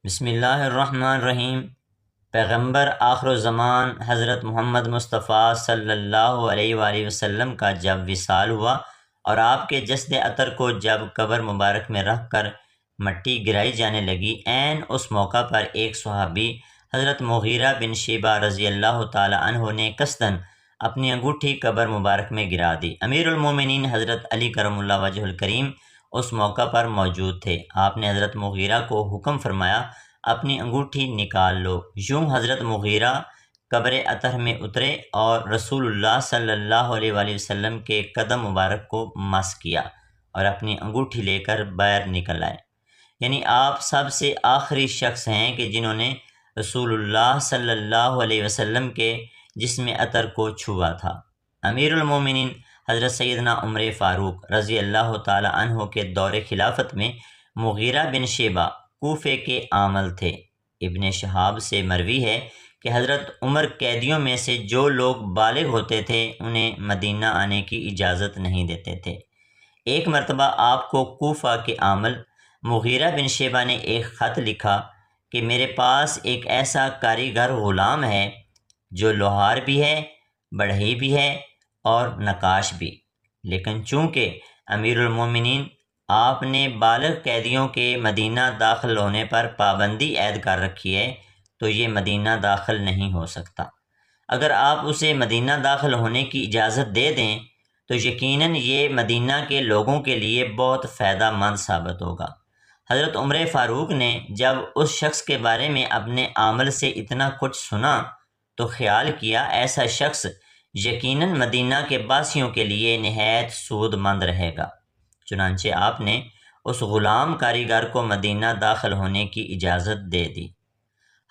بسم اللہ الرحمن الرحیم۔ پیغمبر آخر الزمان حضرت محمد مصطفیٰ صلی اللہ علیہ وآلہ وسلم کا جب وصال ہوا اور آپ کے جسد اطہر کو جب قبر مبارک میں رکھ کر مٹی گرائی جانے لگی، عین اس موقع پر ایک صحابی حضرت مغیرہ بن شیبہ رضی اللہ تعالی عنہ نے قصداً اپنی انگوٹھی قبر مبارک میں گرا دی۔ امیر المومنین حضرت علی کرم اللہ وجہ الکریم اس موقع پر موجود تھے۔ آپ نے حضرت مغیرہ کو حکم فرمایا، اپنی انگوٹھی نکال لو۔ یوں حضرت مغیرہ قبر اطہر میں اترے اور رسول اللہ صلی اللہ علیہ وآلہ وسلم کے قدم مبارک کو مس کیا اور اپنی انگوٹھی لے کر باہر نکل آئے۔ یعنی آپ سب سے آخری شخص ہیں کہ جنہوں نے رسول اللہ صلی اللہ علیہ وسلم کے جسم اطہر کو چھوا تھا۔ امیر المومنین حضرت سیدنا عمر فاروق رضی اللہ تعالی عنہ کے دور خلافت میں مغیرہ بن شیبہ کوفے کے عامل تھے۔ ابن شہاب سے مروی ہے کہ حضرت عمر قیدیوں میں سے جو لوگ بالغ ہوتے تھے انہیں مدینہ آنے کی اجازت نہیں دیتے تھے۔ ایک مرتبہ آپ کو کوفہ کے عامل مغیرہ بن شیبہ نے ایک خط لکھا کہ میرے پاس ایک ایسا کاریگر غلام ہے جو لوہار بھی ہے، بڑھئی بھی ہے اور نقاش بھی، لیکن چونکہ امیر المومنین آپ نے بالغ قیدیوں کے مدینہ داخل ہونے پر پابندی عائد کر رکھی ہے تو یہ مدینہ داخل نہیں ہو سکتا۔ اگر آپ اسے مدینہ داخل ہونے کی اجازت دے دیں تو یقیناً یہ مدینہ کے لوگوں کے لیے بہت فائدہ مند ثابت ہوگا۔ حضرت عمر فاروق نے جب اس شخص کے بارے میں اپنے عامل سے اتنا کچھ سنا تو خیال کیا ایسا شخص یقیناً مدینہ کے باسیوں کے لیے نہایت سود مند رہے گا۔ چنانچہ آپ نے اس غلام کاریگر کو مدینہ داخل ہونے کی اجازت دے دی۔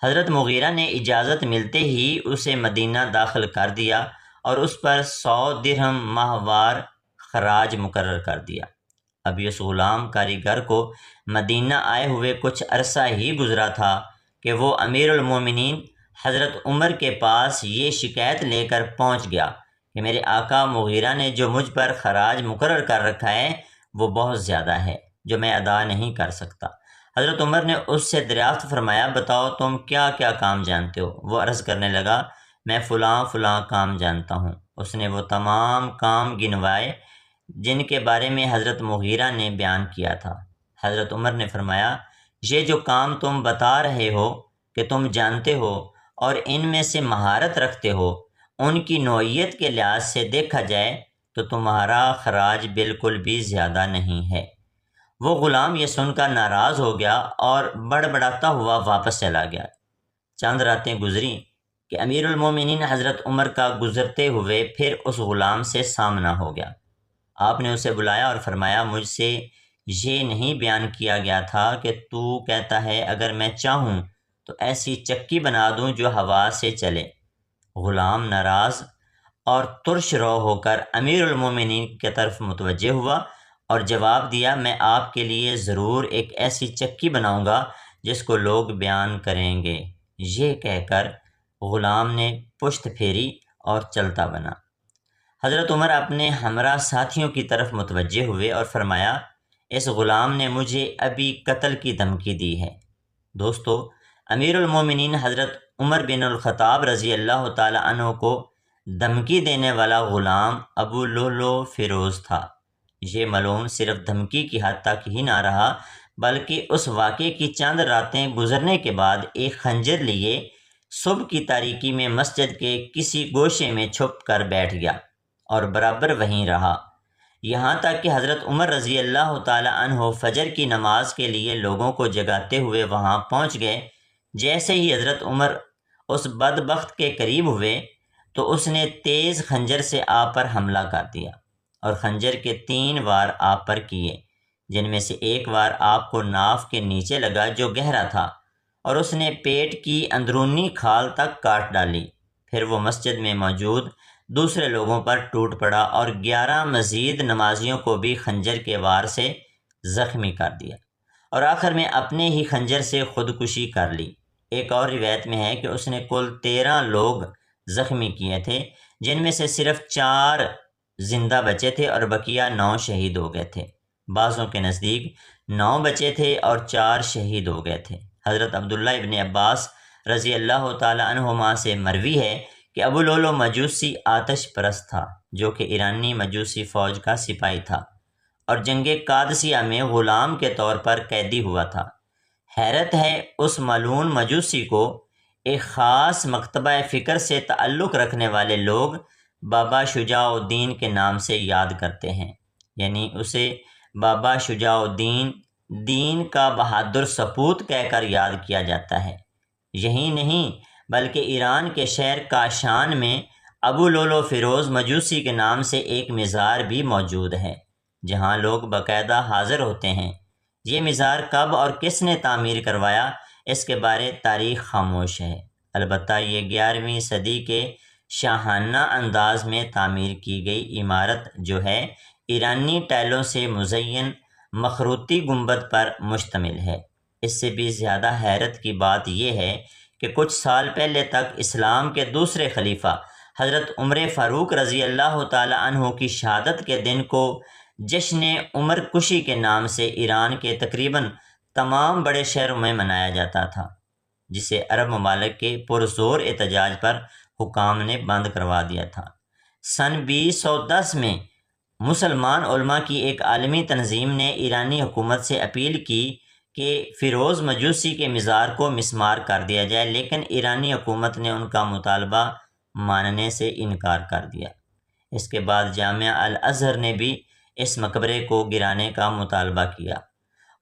حضرت مغیرہ نے اجازت ملتے ہی اسے مدینہ داخل کر دیا اور اس پر 100 درہم ماہوار خراج مقرر کر دیا۔ اب اس غلام کاریگر کو مدینہ آئے ہوئے کچھ عرصہ ہی گزرا تھا کہ وہ امیر المومنین حضرت عمر کے پاس یہ شکایت لے کر پہنچ گیا کہ میرے آقا مغیرہ نے جو مجھ پر خراج مقرر کر رکھا ہے وہ بہت زیادہ ہے جو میں ادا نہیں کر سکتا۔ حضرت عمر نے اس سے دریافت فرمایا، بتاؤ تم کیا کیا کام جانتے ہو؟ وہ عرض کرنے لگا، میں فلاں فلاں کام جانتا ہوں۔ اس نے وہ تمام کام گنوائے جن کے بارے میں حضرت مغیرہ نے بیان کیا تھا۔ حضرت عمر نے فرمایا، یہ جو کام تم بتا رہے ہو کہ تم جانتے ہو اور ان میں سے مہارت رکھتے ہو، ان کی نوعیت کے لحاظ سے دیکھا جائے تو تمہارا خراج بالکل بھی زیادہ نہیں ہے۔ وہ غلام یہ سن کر ناراض ہو گیا اور بڑبڑاتا ہوا واپس چلا گیا۔ چند راتیں گزری کہ امیر المومنین حضرت عمر کا گزرتے ہوئے پھر اس غلام سے سامنا ہو گیا۔ آپ نے اسے بلایا اور فرمایا، مجھ سے یہ نہیں بیان کیا گیا تھا کہ تو کہتا ہے اگر میں چاہوں تو ایسی چکی بنا دوں جو ہوا سے چلے۔ غلام ناراض اور ترش رو ہو کر امیر المومنین کی طرف متوجہ ہوا اور جواب دیا، میں آپ کے لیے ضرور ایک ایسی چکی بناؤں گا جس کو لوگ بیان کریں گے۔ یہ کہہ کر غلام نے پشت پھیری اور چلتا بنا۔ حضرت عمر اپنے ہمراہ ساتھیوں کی طرف متوجہ ہوئے اور فرمایا، اس غلام نے مجھے ابھی قتل کی دھمکی دی ہے۔ دوستو، امیر المومنین حضرت عمر بن الخطاب رضی اللہ تعالی عنہ کو دھمکی دینے والا غلام ابو لؤلؤ فیروز تھا۔ یہ ملعون صرف دھمکی کی حد تک ہی نہ رہا بلکہ اس واقعے کی چند راتیں گزرنے کے بعد ایک خنجر لیے صبح کی تاریکی میں مسجد کے کسی گوشے میں چھپ کر بیٹھ گیا اور برابر وہیں رہا، یہاں تک کہ حضرت عمر رضی اللہ تعالی عنہ فجر کی نماز کے لیے لوگوں کو جگاتے ہوئے وہاں پہنچ گئے۔ جیسے ہی حضرت عمر اس بدبخت کے قریب ہوئے تو اس نے تیز خنجر سے آپ پر حملہ کر دیا اور خنجر کے 3 وار آپ پر کیے، جن میں سے ایک وار آپ کو ناف کے نیچے لگا جو گہرا تھا اور اس نے پیٹ کی اندرونی کھال تک کاٹ ڈالی۔ پھر وہ مسجد میں موجود دوسرے لوگوں پر ٹوٹ پڑا اور 11 مزید نمازیوں کو بھی خنجر کے وار سے زخمی کر دیا اور آخر میں اپنے ہی خنجر سے خودکشی کر لی۔ ایک اور روایت میں ہے کہ اس نے کل 13 لوگ زخمی کیے تھے، جن میں سے صرف 4 زندہ بچے تھے اور بقیہ 9 شہید ہو گئے تھے۔ بعضوں کے نزدیک 9 بچے تھے اور 4 شہید ہو گئے تھے۔ حضرت عبداللہ ابن عباس رضی اللہ تعالیٰ عنہما سے مروی ہے کہ ابو لولو مجوسی آتش پرست تھا جو کہ ایرانی مجوسی فوج کا سپاہی تھا اور جنگ قادسیہ میں غلام کے طور پر قیدی ہوا تھا۔ حیرت ہے اس ملعون مجوسی کو ایک خاص مکتبہ فکر سے تعلق رکھنے والے لوگ بابا شجاع الدین کے نام سے یاد کرتے ہیں، یعنی اسے بابا شجاع الدین دین کا بہادر سپوت کہہ کر یاد کیا جاتا ہے۔ یہی نہیں بلکہ ایران کے شہر کاشان میں ابو لولو فیروز مجوسی کے نام سے ایک مزار بھی موجود ہے جہاں لوگ باقاعدہ حاضر ہوتے ہیں۔ یہ مزار کب اور کس نے تعمیر کروایا اس کے بارے تاریخ خاموش ہے، البتہ یہ 11ویں صدی کے شاہانہ انداز میں تعمیر کی گئی عمارت جو ہے ایرانی ٹائلوں سے مزین مخروطی گنبد پر مشتمل ہے۔ اس سے بھی زیادہ حیرت کی بات یہ ہے کہ کچھ سال پہلے تک اسلام کے دوسرے خلیفہ حضرت عمر فاروق رضی اللہ تعالی عنہ کی شہادت کے دن کو جشن عمر کشی کے نام سے ایران کے تقریباً تمام بڑے شہروں میں منایا جاتا تھا، جسے عرب ممالک کے پرزور احتجاج پر حکام نے بند کروا دیا تھا۔ سن 2010 میں مسلمان علماء کی ایک عالمی تنظیم نے ایرانی حکومت سے اپیل کی کہ فیروز مجوسی کے مزار کو مسمار کر دیا جائے، لیکن ایرانی حکومت نے ان کا مطالبہ ماننے سے انکار کر دیا۔ اس کے بعد جامعہ الازہر نے بھی اس مقبرے کو گرانے کا مطالبہ کیا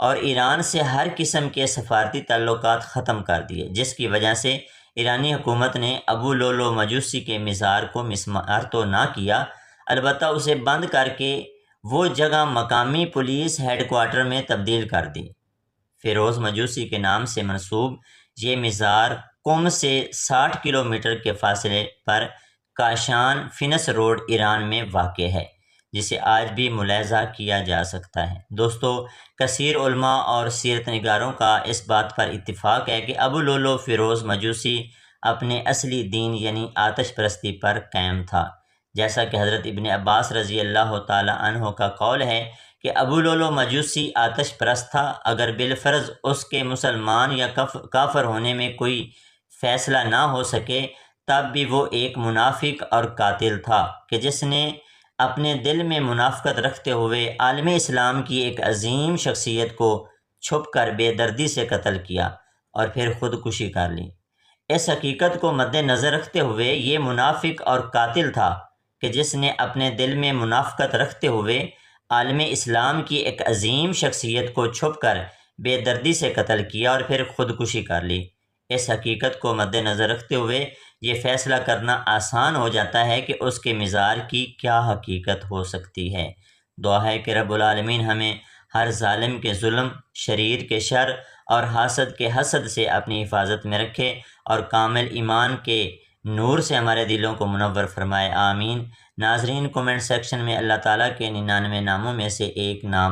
اور ایران سے ہر قسم کے سفارتی تعلقات ختم کر دیے، جس کی وجہ سے ایرانی حکومت نے ابو لولو مجوسی کے مزار کو مسمار تو نہ کیا، البتہ اسے بند کر کے وہ جگہ مقامی پولیس ہیڈ کوارٹر میں تبدیل کر دی۔ فیروز مجوسی کے نام سے منسوب یہ مزار قم سے 60 کلومیٹر کے فاصلے پر کاشان فنس روڈ ایران میں واقع ہے، جسے آج بھی ملاحظہ کیا جا سکتا ہے۔ دوستو، کثیر علماء اور سیرت نگاروں کا اس بات پر اتفاق ہے کہ ابو لولو فیروز مجوسی اپنے اصلی دین یعنی آتش پرستی پر قائم تھا، جیسا کہ حضرت ابن عباس رضی اللہ تعالی عنہ کا قول ہے کہ ابو لولو مجوسی آتش پرست تھا، اگر بالفرض اس کے مسلمان یا کافر ہونے میں کوئی فیصلہ نہ ہو سکے تب بھی وہ ایک منافق اور قاتل تھا کہ جس نے اپنے دل میں منافقت رکھتے ہوئے عالم اسلام کی ایک عظیم شخصیت کو چھپ کر بے دردی سے قتل کیا اور پھر خودکشی کر لی۔ اس حقیقت کو مد نظر رکھتے ہوئے یہ منافق اور قاتل تھا کہ جس نے اپنے دل میں منافقت رکھتے ہوئے عالم اسلام کی ایک عظیم شخصیت کو چھپ کر بے دردی سے قتل کیا اور پھر خودکشی کر لی۔ اس حقیقت کو مد نظر رکھتے ہوئے یہ فیصلہ کرنا آسان ہو جاتا ہے کہ اس کے مزار کی کیا حقیقت ہو سکتی ہے۔ دعا ہے کہ رب العالمین ہمیں ہر ظالم کے ظلم، شریر کے شر اور حاسد کے حسد سے اپنی حفاظت میں رکھے اور کامل ایمان کے نور سے ہمارے دلوں کو منور فرمائے، آمین۔ ناظرین، کومنٹ سیکشن میں اللہ تعالیٰ کے 99 ناموں میں سے ایک نام